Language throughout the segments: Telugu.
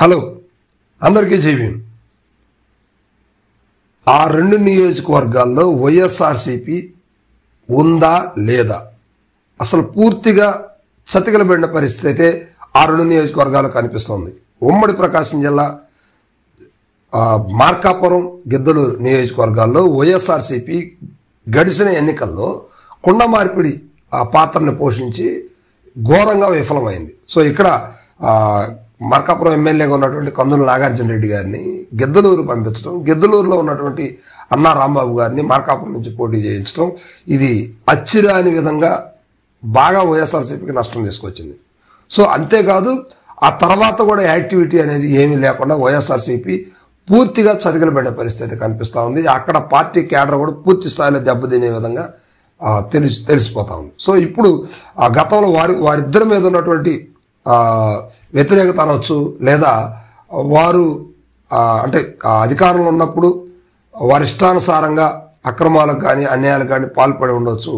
హలో అందరికీ జైభీం. ఆ రెండు నియోజకవర్గాల్లో వైఎస్ఆర్సీపీ ఉందా లేదా అసలు పూర్తిగా చతికిలబడిన పరిస్థితి అయితే ఆ రెండు నియోజకవర్గాలు కనిపిస్తోంది. ఉమ్మడి ప్రకాశం జిల్లా మార్కాపురం గిద్దలూరు నియోజకవర్గాల్లో వైఎస్ఆర్సీపీ గడిచిన ఎన్నికల్లో కుండ మార్పిడి ఆ పాత్రను పోషించి ఘోరంగా విఫలమైంది. సో ఇక్కడ మార్కాపురం ఎమ్మెల్యేగా ఉన్నటువంటి కందుల నాగార్జున రెడ్డి గారిని గిద్దలూరు పంపించడం, గిద్దలూరులో ఉన్నటువంటి అన్నా రాంబాబు గారిని మార్కాపురం నుంచి పోటీ చేయించడం, ఇది అచ్చిరాని విధంగా బాగా వైఎస్ఆర్సీపీకి నష్టం తీసుకొచ్చింది. సో అంతేకాదు ఆ తర్వాత కూడా యాక్టివిటీ అనేది ఏమీ లేకుండా వైఎస్ఆర్సీపీ పూర్తిగా చతికిలబడిన పరిస్థితి కనిపిస్తూ ఉంది. అక్కడ పార్టీ క్యాడర్ కూడా పూర్తి స్థాయిలో దెబ్బతినే విధంగా తెలిసిపోతా ఉంది. సో ఇప్పుడు ఆ గతంలో వారిద్దరి మీద ఉన్నటువంటి వ్యతిరేకత అనవచ్చు, లేదా వారు అంటే అధికారంలో ఉన్నప్పుడు వారి ఇష్టానుసారంగా అక్రమాలకు కానీ అన్యాయాలకు కానీ పాల్పడి ఉండవచ్చు.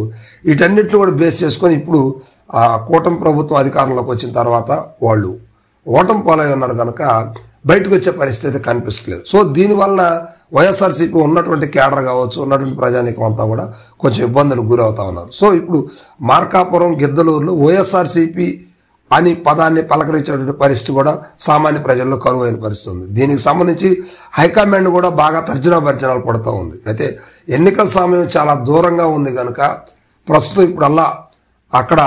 వీటన్నిటిని కూడా బేస్ చేసుకొని ఇప్పుడు కూటమి ప్రభుత్వం అధికారంలోకి వచ్చిన తర్వాత వాళ్ళు ఓటమి పాలై ఉన్నారు కనుక బయటకు వచ్చే పరిస్థితి కనిపించలేదు. సో దీనివల్ల వైఎస్ఆర్సీపీ ఉన్నటువంటి క్యాడర్ కావచ్చు, ఉన్నటువంటి ప్రజానీకం అంతా కూడా కొంచెం ఇబ్బందులకు గురవుతా ఉన్నారు. సో ఇప్పుడు మార్కాపురం గిద్దలూరులో వైఎస్ఆర్సీపీ అని పదాన్ని పలకరించేటువంటి పరిస్థితి కూడా సామాన్య ప్రజల్లో కరువైన పరిస్థితి ఉంది. దీనికి సంబంధించి హైకమాండ్ కూడా బాగా తర్జనా భర్జనాలు పడుతూ ఉంది. అయితే ఎన్నికల సమయం చాలా దూరంగా ఉంది కనుక ప్రస్తుతం ఇప్పుడల్లా అక్కడ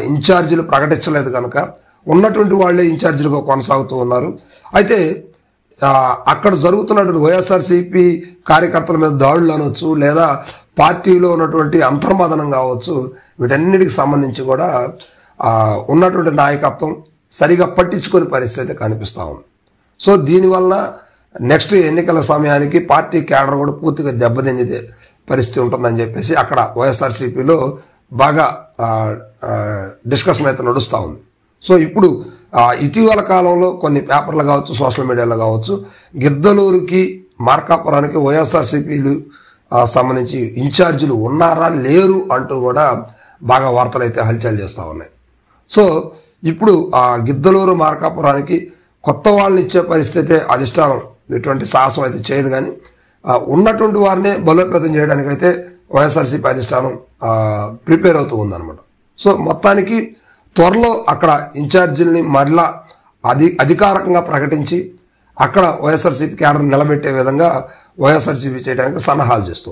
ఇన్ఛార్జీలు ప్రకటించలేదు కనుక ఉన్నటువంటి వాళ్ళే ఇన్ఛార్జీలుగా కొనసాగుతూ ఉన్నారు. అయితే అక్కడ జరుగుతున్నటువంటి వైఎస్ఆర్సీపీ కార్యకర్తల మీద దాడులు అనవచ్చు, లేదా పార్టీలో ఉన్నటువంటి అంతర్మదనం కావచ్చు, వీటన్నిటికి సంబంధించి కూడా ఉన్నటువంటి నాయకత్వం సరిగా పట్టించుకునే పరిస్థితి కనిపిస్తూ ఉంది. సో దీనివల్ల నెక్స్ట్ ఎన్నికల సమయానికి పార్టీ క్యాడర్ కూడా పూర్తిగా దెబ్బతినే పరిస్థితి ఉంటుందని చెప్పేసి అక్కడ వైఎస్ఆర్సీపీలో బాగా డిస్కషన్ అయితే నడుస్తూ ఉంది. సో ఇప్పుడు ఇటీవల కాలంలో కొన్ని పేపర్లు కావచ్చు, సోషల్ మీడియాలో కావచ్చు, గిద్దలూరుకి మార్కాపురానికి వైఎస్ఆర్సీపీలు సంబంధించి ఇన్ఛార్జీలు ఉన్నారా లేరు అంటూ కూడా బాగా వార్తలు అయితే హల్చల్ చేస్తూ ఉన్నాయి. సో ఇప్పుడు గిద్దలూరు మార్కాపురానికి కొత్త వాళ్ళని ఇచ్చే పరిస్థితి అధిష్టానం ఎటువంటి సాహసం అయితే చేయదు, కానీ ఉన్నటువంటి వారినే బలోపేతం చేయడానికి అయితే వైఎస్ఆర్సీపీ అధిష్టానం ప్రిపేర్ అవుతూ ఉందన్నమాట. సో మొత్తానికి త్వరలో అక్కడ ఇన్ఛార్జీలని మరలా అధికారికంగా ప్రకటించి అక్కడ వైఎస్ఆర్సీపీ క్యాడర్ నిలబెట్టే విధంగా వైఎస్ఆర్సీపీ చేయడానికి సన్నాహాలు చేస్తూ